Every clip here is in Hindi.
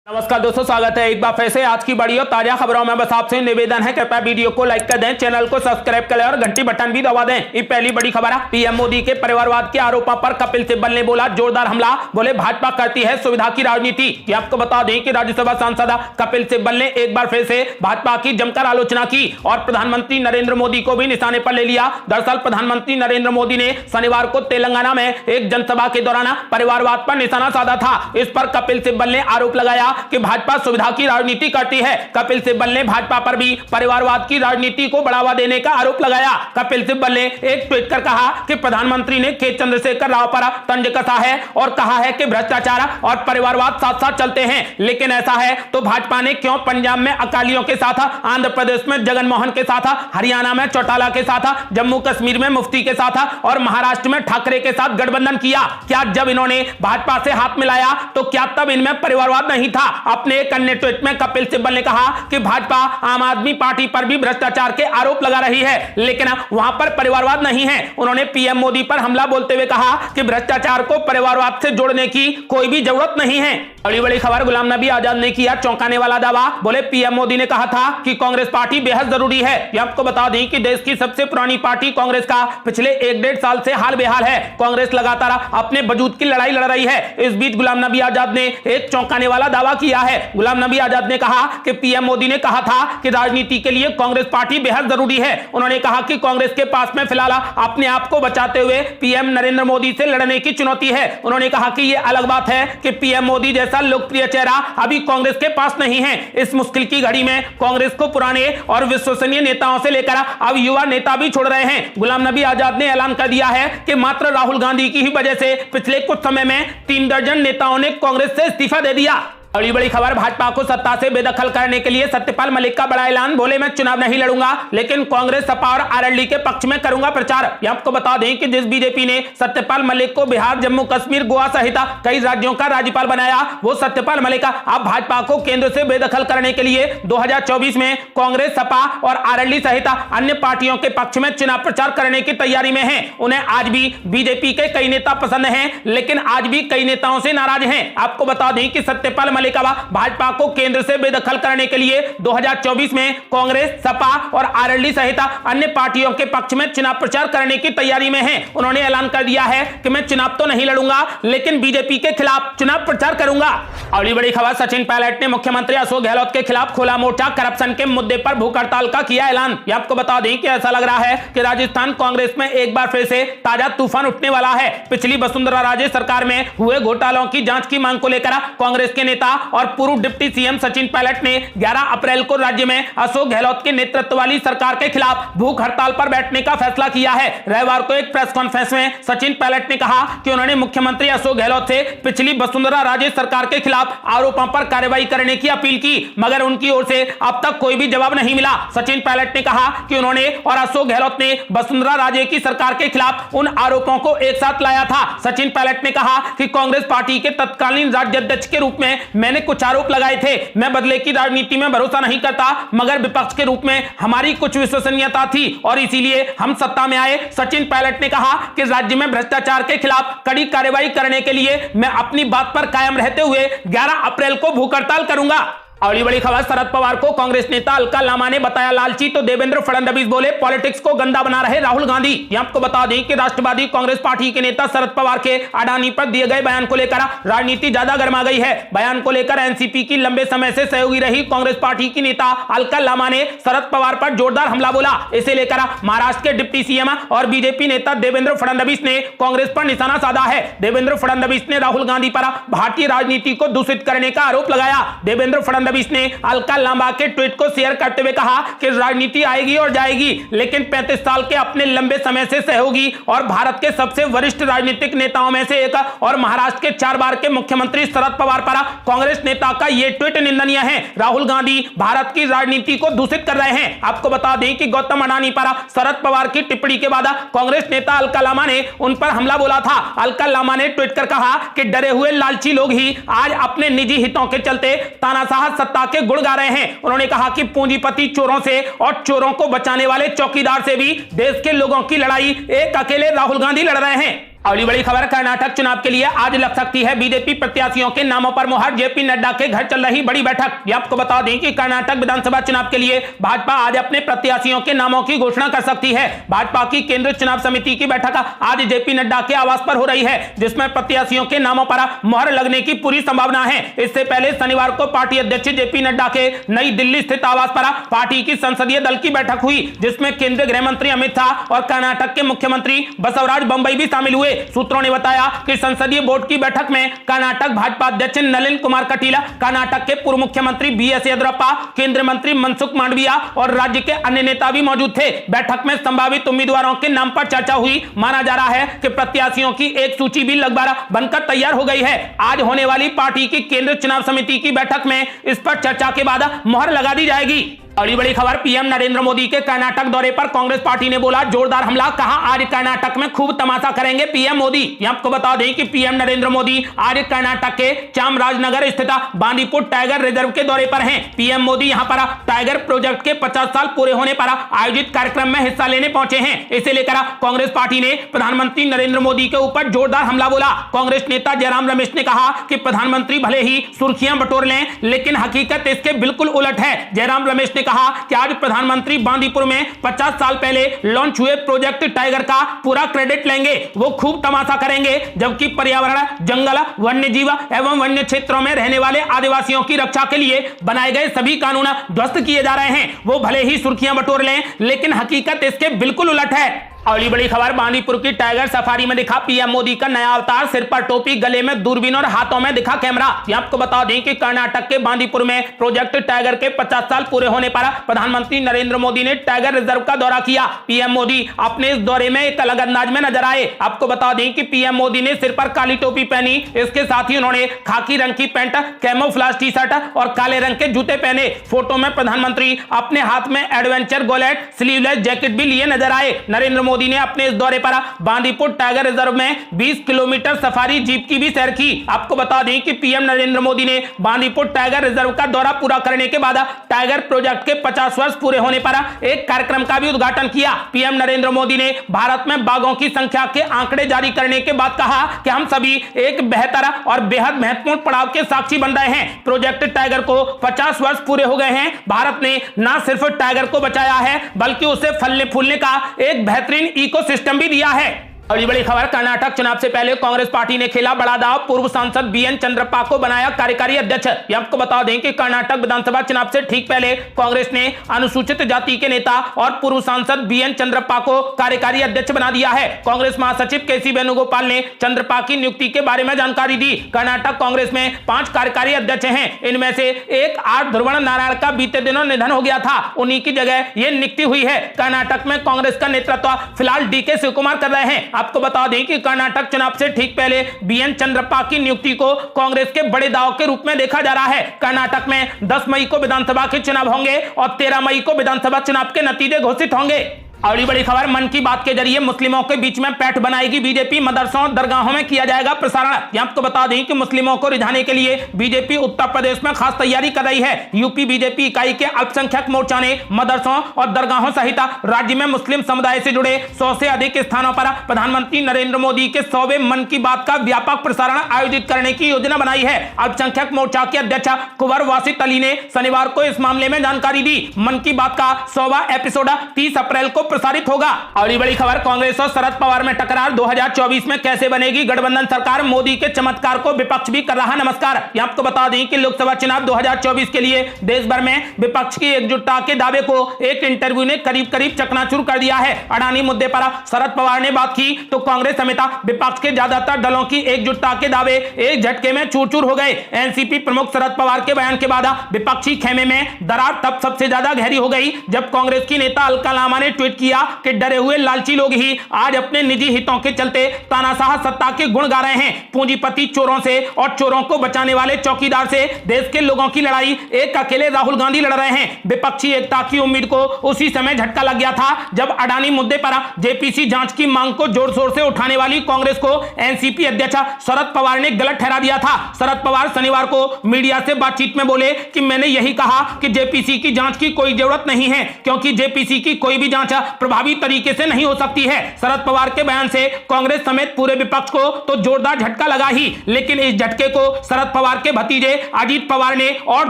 नमस्कार दोस्तों, स्वागत है एक बार फिर से आज की बड़ी और ताजा खबरों में। बस आपसे निवेदन है कृपया वीडियो को लाइक कर दें, चैनल को सब्सक्राइब करें और घंटी बटन भी दबा दें। ये पहली बड़ी खबर है। पीएम मोदी के परिवारवाद के आरोपों पर कपिल सिब्बल ने बोला जोरदार हमला। बोले भाजपा करती है सुविधा की राजनीति। आपको बता दें कि राज्यसभा सांसद कपिल सिब्बल ने एक बार फिर से भाजपा की जमकर आलोचना की और प्रधानमंत्री नरेंद्र मोदी को भी निशाने पर ले लिया। दरअसल प्रधानमंत्री नरेंद्र मोदी ने शनिवार को तेलंगाना में एक जनसभा के दौरान परिवारवाद पर निशाना साधा था। इस पर कपिल सिब्बल ने आरोप लगाया कि भाजपा सुविधा की राजनीति करती है। कपिल सिब्बल ने भाजपा पर भी परिवारवाद की राजनीति को बढ़ावा देने का आरोप लगाया। कपिल सिब्बल ने एक ट्वीट कर कहा कि प्रधानमंत्री ने के चंद्रशेखर राव पर तंज कसा है और कहा है कि भ्रष्टाचार और परिवारवाद साथ साथ चलते हैं। लेकिन ऐसा है तो भाजपा ने क्यों पंजाब में अकालियों के साथ, आंध्र प्रदेश में जगनमोहन के साथ, हरियाणा में चौटाला के साथ, जम्मू कश्मीर में मुफ्ती के साथ और महाराष्ट्र में ठाकरे के साथ गठबंधन किया? क्या जब इन्होंने भाजपा से हाथ मिलाया तो क्या तब इनमें परिवारवाद नहीं था? अपने एक अन्य ट्वीट में कपिल सिब्बल ने कहा कि भाजपा आम आदमी पार्टी पर भी भ्रष्टाचार के आरोप लगा रही है, लेकिन वहां पर परिवारवाद नहीं है। उन्होंने पीएम मोदी पर हमला बोलते हुए कहा कि भ्रष्टाचार को परिवारवाद से जोड़ने की कोई भी जरूरत नहीं है। बड़ी खबर, गुलाम नबी आजाद ने किया चौंकाने वाला दावा। बोले पीएम मोदी ने कहा था कि कांग्रेस पार्टी बेहद जरूरी है। आपको बता दें कि देश की सबसे पुरानी पार्टी कांग्रेस का पिछले 1-1.5 साल से हाल बेहाल है। कांग्रेस लगातार अपने वजूद की लड़ाई लड़ रही है। इस बीच गुलाम नबी आजाद ने एक चौंकाने वाला दावा किया है। गुलाम नबी आजाद ने कहा कि पीएम मोदी ने कहा था कि राजनीति के लिए कांग्रेस पार्टी बेहद जरूरी है। उन्होंने कहा कि कांग्रेस के पास में फिलहाल अपने आप को बचाते हुए पीएम नरेंद्र मोदी से लड़ने की चुनौती है। उन्होंने कहा कि यह अलग बात है कि पीएम मोदी जैसा लोकप्रिय चेहरा अभी कांग्रेस के पास नहीं है। इस मुश्किल की घड़ी में कांग्रेस को पुराने और विश्वसनीय नेताओं से लेकर अब युवा नेता भी छोड़ रहे हैं। गुलाम नबी आजाद ने ऐलान कर दिया है कि मात्र राहुल गांधी की ही वजह से पिछले कुछ समय में 3 दर्जन नेताओं ने कांग्रेस से इस्तीफा दे दिया। बड़ी खबर, भाजपा को सत्ता से बेदखल करने के लिए सत्यपाल मलिक का बड़ा ऐलान। बोले मैं चुनाव नहीं लड़ूंगा, लेकिन कांग्रेस, सपा और आरएलडी के पक्ष में करूंगा प्रचार। आपको बता दें कि जिस बीजेपी ने सत्यपाल मलिक को बिहार, जम्मू कश्मीर, गोवा सहित कई राज्यों का राज्यपाल बनाया, वो सत्यपाल मलिक अब भाजपा को केंद्र से बेदखल करने के लिए 2024 में कांग्रेस, सपा और आरएलडी सहित अन्य पार्टियों के पक्ष में चुनाव प्रचार करने की तैयारी में है। उन्हें आज भी बीजेपी के कई नेता पसंद हैं, लेकिन आज भी कई नेताओं से नाराज हैं। आपको बता दें कि सत्यपाल मलिक भाजपा को केंद्र से बेदखल करने के लिए 2024 में कांग्रेस, सपा और आरएलडी सहित अन्य पार्टियों के पक्ष में चुनाव प्रचार करने की तैयारी में हैं। उन्होंने ऐलान कर दिया है कि मैं चुनाव तो नहीं लड़ूंगा, लेकिन बीजेपी के खिलाफ चुनाव प्रचार करूंगा। और बड़ी खबर, सचिन पायलट ने मुख्यमंत्री अशोक गहलोत के खिलाफ खोला मोर्चा। करप्शन के मुद्दे पर भूख हड़ताल का किया ऐलान। आपको बता दें कि ऐसा लग रहा है कि राजस्थान कांग्रेस में एक बार फिर से ताजा तूफान उठने वाला है। पिछली वसुंधरा राजे सरकार में हुए घोटालों की जांच की मांग को लेकर कांग्रेस के नेता और पूर्व डिप्टी सीएम सचिन पायलट ने 11 अप्रैल को राज्य में अशोक गहलोत के नेतृत्व वाली सरकार के खिलाफ भूख हड़ताल पर बैठने का फैसला किया है। रविवार को एक प्रेस कॉन्फ्रेंस में सचिन पायलट ने कहा कि उन्होंने मुख्यमंत्री अशोक गहलोत से पिछली वसुंधरा राजे सरकार के खिलाफ आरोपों पर कार्रवाई करने की अपील की, मगर उनकी ओर से अब तक कोई भी जवाब नहीं मिला। सचिन पायलट ने कहा कि उन्होंने और अशोक गहलोत ने वसुंधरा राजे की सरकार के खिलाफ उन आरोपों को एक साथ लाया था। सचिन पायलट ने कहा कि कांग्रेस पार्टी के तत्कालीन राज्य अध्यक्ष के रूप में मैंने कुछ आरोप लगाए थे। मैं बदले की राजनीति में भरोसा नहीं करता, मगर विपक्ष के रूप में हमारी कुछ विश्वसनीयता थी और इसीलिए हम सत्ता में आए। सचिन पायलट ने कहा कि राज्य में भ्रष्टाचार के खिलाफ कड़ी कार्रवाई करने के लिए मैं अपनी बात पर कायम रहते हुए 11 अप्रैल को भूख हड़ताल करूंगा। और बड़ी खबर, शरद पवार को कांग्रेस नेता अलका लामा ने बताया लालची तो देवेंद्र फडणवीस बोले पॉलिटिक्स को गंदा बना रहे राहुल गांधी। आपको बता दें कि राष्ट्रवादी कांग्रेस पार्टी के नेता शरद पवार के अडानी पर दिए गए बयान को लेकर राजनीति ज्यादा गर्मा गई है। बयान को लेकर एनसीपी की लंबे समय से सहयोगी रही कांग्रेस पार्टी की नेता अलका लामा ने शरद पवार पर जोरदार हमला बोला। इसे लेकर महाराष्ट्र के डिप्टी सीएम और बीजेपी नेता देवेंद्र फडणवीस ने कांग्रेस पर निशाना साधा है। देवेंद्र फडणवीस ने राहुल गांधी पर भारतीय राजनीति को दूषित करने का आरोप लगाया। देवेंद्र फडणवीस ने अलका लामा के ट्वीट को शेयर करते हुए कहा कि राजनीति आएगी और जाएगी, लेकिन 35 साल के अपने लंबे समय से सहयोगी और भारत के सबसे वरिष्ठ राजनीतिक नेताओं में से एक और महाराष्ट्र के 4 बार के मुख्यमंत्री शरद पवार पर कांग्रेस नेता का यह ट्वीट निंदनीय है। राहुल गांधी भारत की राजनीति को दूषित कर रहे हैं। आपको बता दें कि गौतम अडानी पर शरद पवार की टिप्पणी के बाद कांग्रेस नेता अलका लामा ने उन पर हमला बोला था। अलका लामा ने ट्वीट कर कहा कि डरे हुए लालची लोग ही आज अपने निजी हितों के चलते तानाशाह सत्ता के गुण गा रहे हैं। उन्होंने कहा कि पूंजीपति चोरों से और चोरों को बचाने वाले चौकीदार से भी देश के लोगों की लड़ाई एक अकेले राहुल गांधी लड़ रहे हैं। अगली बड़ी खबर, कर्नाटक चुनाव के लिए आज लग सकती है बीजेपी प्रत्याशियों के नामों पर मुहर। जेपी नड्डा के घर चल रही बड़ी बैठक। आपको बता दें कि कर्नाटक विधानसभा चुनाव के लिए भाजपा आज अपने प्रत्याशियों के नामों की घोषणा कर सकती है। भाजपा की केंद्रीय चुनाव समिति की बैठक आज जेपी नड्डा के आवास पर हो रही है, जिसमें प्रत्याशियों के नामों पर मुहर लगने की पूरी संभावना है। इससे पहले शनिवार को पार्टी अध्यक्ष जेपी नड्डा के नई दिल्ली स्थित आवास पर पार्टी की संसदीय दल की बैठक हुई, जिसमें केंद्रीय गृह मंत्री अमित शाह और कर्नाटक के मुख्यमंत्री बसवराज बम्बई भी शामिल हुए। सूत्रों ने बताया कि संसदीय बोर्ड की बैठक में कर्नाटक भाजपा अध्यक्ष नलिन कुमार कटील, कर्नाटक के पूर्व मुख्यमंत्री बीएस येदियुरप्पा, केंद्रीय मंत्री मनसुख मांडविया और राज्य के अन्य नेता भी मौजूद थे। बैठक में संभावित उम्मीदवारों के नाम पर चर्चा हुई। माना जा रहा है कि प्रत्याशियों की एक सूची भी लगभग बनकर तैयार हो गई है। आज होने वाली पार्टी की केंद्रीय चुनाव समिति की बैठक में इस पर चर्चा के बाद मुहर लगा दी जाएगी। अगली बड़ी खबर, पीएम नरेंद्र मोदी के कर्नाटक दौरे पर कांग्रेस पार्टी ने बोला जोरदार हमला। कहा आज कर्नाटक में खूब तमाशा करेंगे पीएम मोदी। आपको बता दें कि पीएम नरेंद्र मोदी आज कर्नाटक के चामराजनगर स्थित बांदीपुर टाइगर रिजर्व के दौरे पर हैं। पीएम मोदी यहां पर टाइगर प्रोजेक्ट के 50 साल पूरे होने पर आयोजित कार्यक्रम में हिस्सा लेने पहुंचे हैं। इसे लेकर कांग्रेस पार्टी ने प्रधानमंत्री नरेंद्र मोदी के ऊपर जोरदार हमला बोला। कांग्रेस नेता जयराम रमेश ने कहा कि प्रधानमंत्री भले ही सुर्खियां बटोर लें, लेकिन हकीकत इसके बिल्कुल उलट है। जयराम रमेश ने कहा कि आज प्रधानमंत्री बांदीपुर में 50 साल पहले लॉन्च हुए प्रोजेक्ट टाइगर का पूरा क्रेडिट लेंगे। वो खूब तमाशा करेंगे, जबकि पर्यावरण, जंगल, वन्य जीव एवं वन्य क्षेत्रों में रहने वाले आदिवासियों की रक्षा के लिए बनाए गए सभी कानून ध्वस्त किए जा रहे हैं। वो भले ही सुर्खियां बटोर लें, लेकिन हकीकत इसके बिल्कुल उलट है। अगली बड़ी खबर, बांदीपुर की टाइगर सफारी में दिखा पीएम मोदी का नया अवतार। सिर पर टोपी, गले में दूरबीन और हाथों में दिखा कैमरा। आपको बता दें कि कर्नाटक के बांदीपुर में प्रोजेक्ट टाइगर के 50 साल पूरे होने पर प्रधानमंत्री नरेंद्र मोदी ने टाइगर रिजर्व का दौरा किया। पीएम मोदी अपने इस दौरे में एक अलग अंदाज में नजर आए। आपको बता दें कि पीएम मोदी ने सिर पर काली टोपी पहनी, इसके साथ ही उन्होंने खाकी रंग की पैंट, कैमोफ्लेज टी शर्ट और काले रंग के जूते पहने। फोटो में प्रधानमंत्री अपने हाथ में एडवेंचर गोलेट स्लीवलेस जैकेट भी लिए नजर आए। नरेंद्र मोदी ने अपने इस दौरे पर बांदीपुर टाइगर रिजर्व में 20 किलोमीटर सफारी जीप की भी सैर की। आपको बता दें कि पीएम नरेंद्र मोदी ने बांदीपुर टाइगर रिजर्व का दौरा पूरा करने के बाद टाइगर प्रोजेक्ट के 50 वर्ष पूरे होने पर एक कार्यक्रम का भी उद्घाटन किया। पीएम नरेंद्र मोदी ने भारत में बाघों की संख्या के आंकड़े जारी करने के बाद कहा कि हम सभी एक बेहतर और बेहद महत्वपूर्ण पड़ाव के साक्षी बन रहे हैं। प्रोजेक्ट टाइगर को 50 वर्ष पूरे हो गए हैं। भारत ने न सिर्फ टाइगर को बचाया है, बल्कि उसे फलने फूलने का एक बेहतरीन इकोसिस्टम भी दिया है। अगली बड़ी खबर, कर्नाटक चुनाव से पहले कांग्रेस पार्टी ने खेला बड़ा दांव। पूर्व सांसद बीएन चंद्रप्पा को बनाया कार्यकारी अध्यक्ष। आपको बता दें कि कर्नाटक विधानसभा चुनाव से ठीक पहले कांग्रेस ने अनुसूचित जाति के नेता और पूर्व सांसद बीएन चंद्रप्पा को कार्यकारी अध्यक्ष बना दिया है। कांग्रेस महासचिव केसी वेणुगोपाल ने चंद्रप्पा की नियुक्ति के बारे में जानकारी दी। कर्नाटक कांग्रेस में 5 कार्यकारी अध्यक्ष हैं। इनमें से एक आर ध्रुवण नारायण का बीते दिनों निधन हो गया था, उन्हीं की जगह यह नियुक्ति हुई है। कर्नाटक में कांग्रेस का नेतृत्व फिलहाल डीके शिवकुमार कर रहे हैं। आपको बता दें कि कर्नाटक चुनाव से ठीक पहले बीएन चंद्रप्पा की नियुक्ति को कांग्रेस के बड़े दांव के रूप में देखा जा रहा है। कर्नाटक में 10 मई को विधानसभा के चुनाव होंगे और 13 मई को विधानसभा चुनाव के नतीजे घोषित होंगे। अगली बड़ी खबर, मन की बात के जरिए मुस्लिमों के बीच में पैठ बनाएगी बीजेपी। मदरसों दरगाहों में किया जाएगा प्रसारण। आपको बता दें कि मुस्लिमों को रिझाने के लिए बीजेपी उत्तर प्रदेश में खास तैयारी कर रही है। यूपी बीजेपी इकाई के अल्पसंख्यक मोर्चा ने मदरसों और दरगाहों सहित राज्य में मुस्लिम समुदाय से जुड़े 100 से अधिक स्थानों पर प्रधानमंत्री नरेंद्र मोदी के 100वें मन की बात का व्यापक प्रसारण आयोजित करने की योजना बनाई है। अल्पसंख्यक मोर्चा के अध्यक्ष कुंवर वासित अली ने शनिवार को इस मामले में जानकारी दी। मन की बात का 100वां एपिसोड 30 अप्रैल को प्रसारित होगा। अगली बड़ी खबर, कांग्रेस और शरद पवार में टकरार। 2024 में कैसे बनेगी गठबंधन सरकार? मोदी के चमत्कार को विपक्ष भी कर रहा नमस्कार। आपको बता दें कि लोकसभा चुनाव 2024 के लिए देश भर में विपक्ष की एकजुटता के दावे को एक इंटरव्यू ने करीब करीब चकनाचूर कर दिया है। अडानी मुद्दे पर शरद पवार ने बात की तो कांग्रेस समेत विपक्ष के ज्यादातर दलों की एकजुटता के दावे एक झटके में चूर चूर हो गए। एनसीपी प्रमुख शरद पवार के बयान के बाद विपक्षी खेमे में दरार तब सबसे ज्यादा गहरी हो गई जब कांग्रेस की नेता अलका लामा ने ट्वीट किया कि डरे हुए लालची लोग ही आज अपने निजी हितों के चलते तानाशाह सत्ता के गुण गा रहे हैं। पूंजीपति चोरों से और चोरों को बचाने वाले चौकीदार से देश के लोगों की लड़ाई एक अकेले राहुल गांधी लड़ रहे हैं। विपक्षी एकता की उम्मीद को उसी समय झटका लग गया था जब अडानी मुद्दे पर जेपीसी जांच की मांग को जोर शोर से उठाने वाली कांग्रेस को एनसीपी अध्यक्ष शरद पवार ने गलत ठहरा दिया था। शरद पवार शनिवार को मीडिया से बातचीत में बोले कि मैंने यही कहा कि जेपीसी की जांच की कोई जरूरत नहीं है क्योंकि जेपीसी की कोई भी जांच प्रभावी तरीके से नहीं हो सकती है। शरद पवार के बयान से कांग्रेस समेत पूरे विपक्ष को तो जोरदार झटका लगा ही, लेकिन इस झटके को शरद पवार के भतीजे अजीत पवार ने और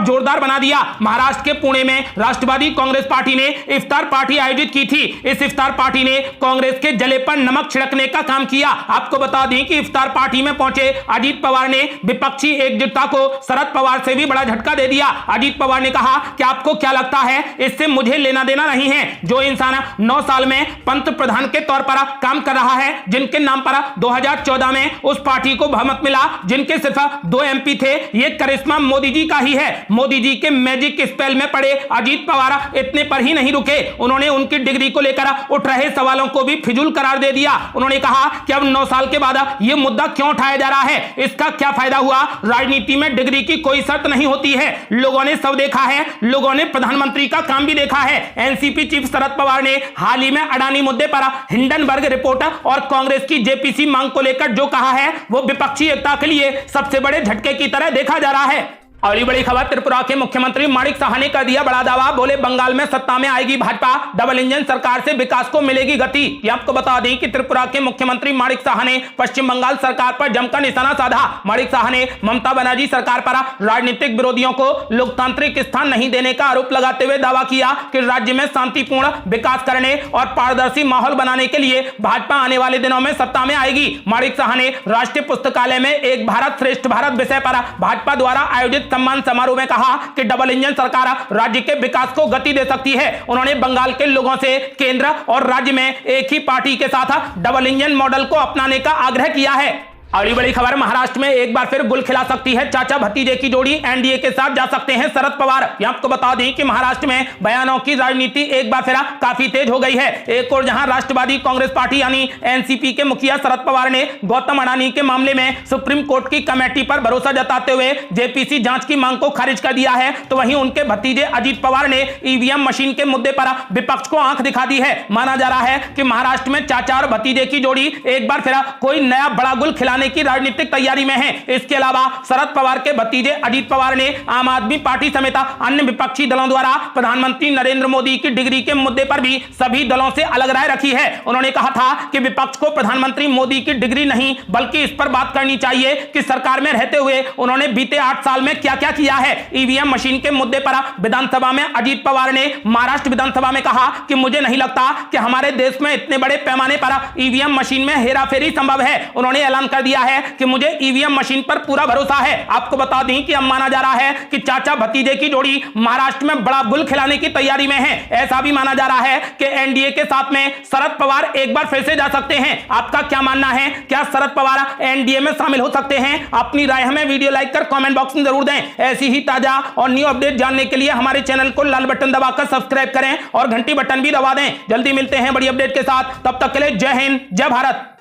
जोरदार बना दिया। महाराष्ट्र के पुणे में राष्ट्रवादी कांग्रेस पार्टी ने इफ्तार पार्टी आयोजित की थी। इस इफ्तार पार्टी ने कांग्रेस के जले पर नमक छिड़कने का काम किया। आपको बता दें कि इफ्तार पार्टी में पहुंचे अजीत पवार ने विपक्षी एकजुटता को शरद पवार से भी बड़ा झटका दे दिया। अजीत पवार ने कहा कि आपको क्या लगता है, इससे मुझे लेना देना नहीं है। जो इंसान 9 साल में पंत प्रधान के तौर पर काम कर रहा है, जिनके नाम पर 2014 में उस पार्टी को बहुमत मिला, जिनके सिर्फ 2 MP थे, ये करिश्मा मोदी जी का ही है। मोदी जी के मैजिक स्पेल में पड़े अजीत पवार इतने पर ही नहीं रुके, उन्होंने उनकी डिग्री को लेकर उठ रहे सवालों को भी फिजूल करार दे दिया। उन्होंने कहा कि अब 9 साल के बाद यह मुद्दा क्यों उठाया जा रहा है, इसका क्या फायदा हुआ। राजनीति में डिग्री की कोई शर्त नहीं होती है। लोगों ने सब देखा है, लोगों ने प्रधानमंत्री का काम भी देखा है। एनसीपी चीफ शरद पवार ने हाल ही में अडानी मुद्दे पर हिंडनबर्ग रिपोर्ट और कांग्रेस की जेपीसी मांग को लेकर जो कहा है, वो विपक्षी एकता के लिए सबसे बड़े झटके की तरह देखा जा रहा है। अगली बड़ी खबर, त्रिपुरा के मुख्यमंत्री माणिक साहा ने कर दिया बड़ा दावा, बोले बंगाल में सत्ता में आएगी भाजपा, डबल इंजन सरकार से विकास को मिलेगी गति। ये आपको बता दें कि त्रिपुरा के मुख्यमंत्री माणिक साहा ने पश्चिम बंगाल सरकार पर जमकर निशाना साधा। माणिक साहा ने ममता बनर्जी सरकार पर राजनीतिक विरोधियों को लोकतांत्रिक स्थान नहीं देने का आरोप लगाते हुए दावा किया कि राज्य में शांतिपूर्ण विकास करने और पारदर्शी माहौल बनाने के लिए भाजपा आने वाले दिनों में सत्ता में आएगी। माणिक साहा ने राष्ट्रीय पुस्तकालय में एक भारत श्रेष्ठ भारत विषय पर भाजपा द्वारा आयोजित सम्मान समारोह में कहा कि डबल इंजन सरकार राज्य के विकास को गति दे सकती है। उन्होंने बंगाल के लोगों से केंद्र और राज्य में एक ही पार्टी के साथ डबल इंजन मॉडल को अपनाने का आग्रह किया है। अगली बड़ी खबर, महाराष्ट्र में एक बार फिर गुल खिला सकती है चाचा भतीजे की जोड़ी, एनडीए के साथ जा सकते हैं शरद पवार। यहां आपको बता दें कि महाराष्ट्र में बयानों की राजनीति एक बार फिर काफी तेज हो गई है। एक और जहां राष्ट्रवादी कांग्रेस पार्टी यानी एनसीपी के मुखिया शरद पवार ने गौतम अडानी के मामले में सुप्रीम कोर्ट की कमेटी पर भरोसा जताते हुए जेपीसी जांच की मांग को खारिज कर दिया है, तो वहीं उनके भतीजे अजीत पवार ने ईवीएम मशीन के मुद्दे पर विपक्ष को आंख दिखा दी है। माना जा रहा है कि महाराष्ट्र में चाचा और भतीजे की जोड़ी एक बार फिर कोई नया बड़ा गुल खिलाने की राजनीतिक तैयारी में है। इसके अलावा शरद पवार के भतीजे अजीत पवार ने आम आदमी पार्टी समेत अन्य विपक्षी दलों द्वारा प्रधानमंत्री नरेंद्र मोदी की डिग्री के मुद्दे पर भी सभी दलों से अलग राय रखी है। उन्होंने कहा था कि विपक्ष को प्रधानमंत्री मोदी की डिग्री नहीं बल्कि इस पर बात करनी चाहिए कि सरकार में रहते हुए उन्होंने बीते 8 साल में क्या क्या किया है। ईवीएम मशीन के मुद्दे पर विधानसभा में अजीत पवार ने महाराष्ट्र विधानसभा में कहा कि मुझे नहीं लगता कि हमारे देश में इतने बड़े पैमाने पर ईवीएम मशीन में हेराफेरी संभव है। उन्होंने ऐलान कर दिया है कि मुझे ईवीएम मशीन पर पूरा भरोसा है। आपको बता दें कि अब माना जा रहा है कि चाचा भतीजे की जोड़ी महाराष्ट्र में बड़ा गुल खिलाने की तैयारी में है। ऐसा भी माना जा रहा है कि एनडीए के साथ में शरद पवार एक बार फिर से जा सकते हैं। आपका क्या मानना है, क्या शरद पवार एनडीए में शामिल हो सकते हैं? अपनी राय हमें वीडियो लाइक कर कमेंट बॉक्स में जरूर दें। ऐसी ही ताजा और न्यू अपडेट जानने के लिए हमारे चैनल को लाल बटन दबाकर सब्सक्राइब करें और घंटी बटन भी दबा दें। जल्दी मिलते हैं बड़ी अपडेट के साथ, तब तक के लिए जय हिंद, जय भारत।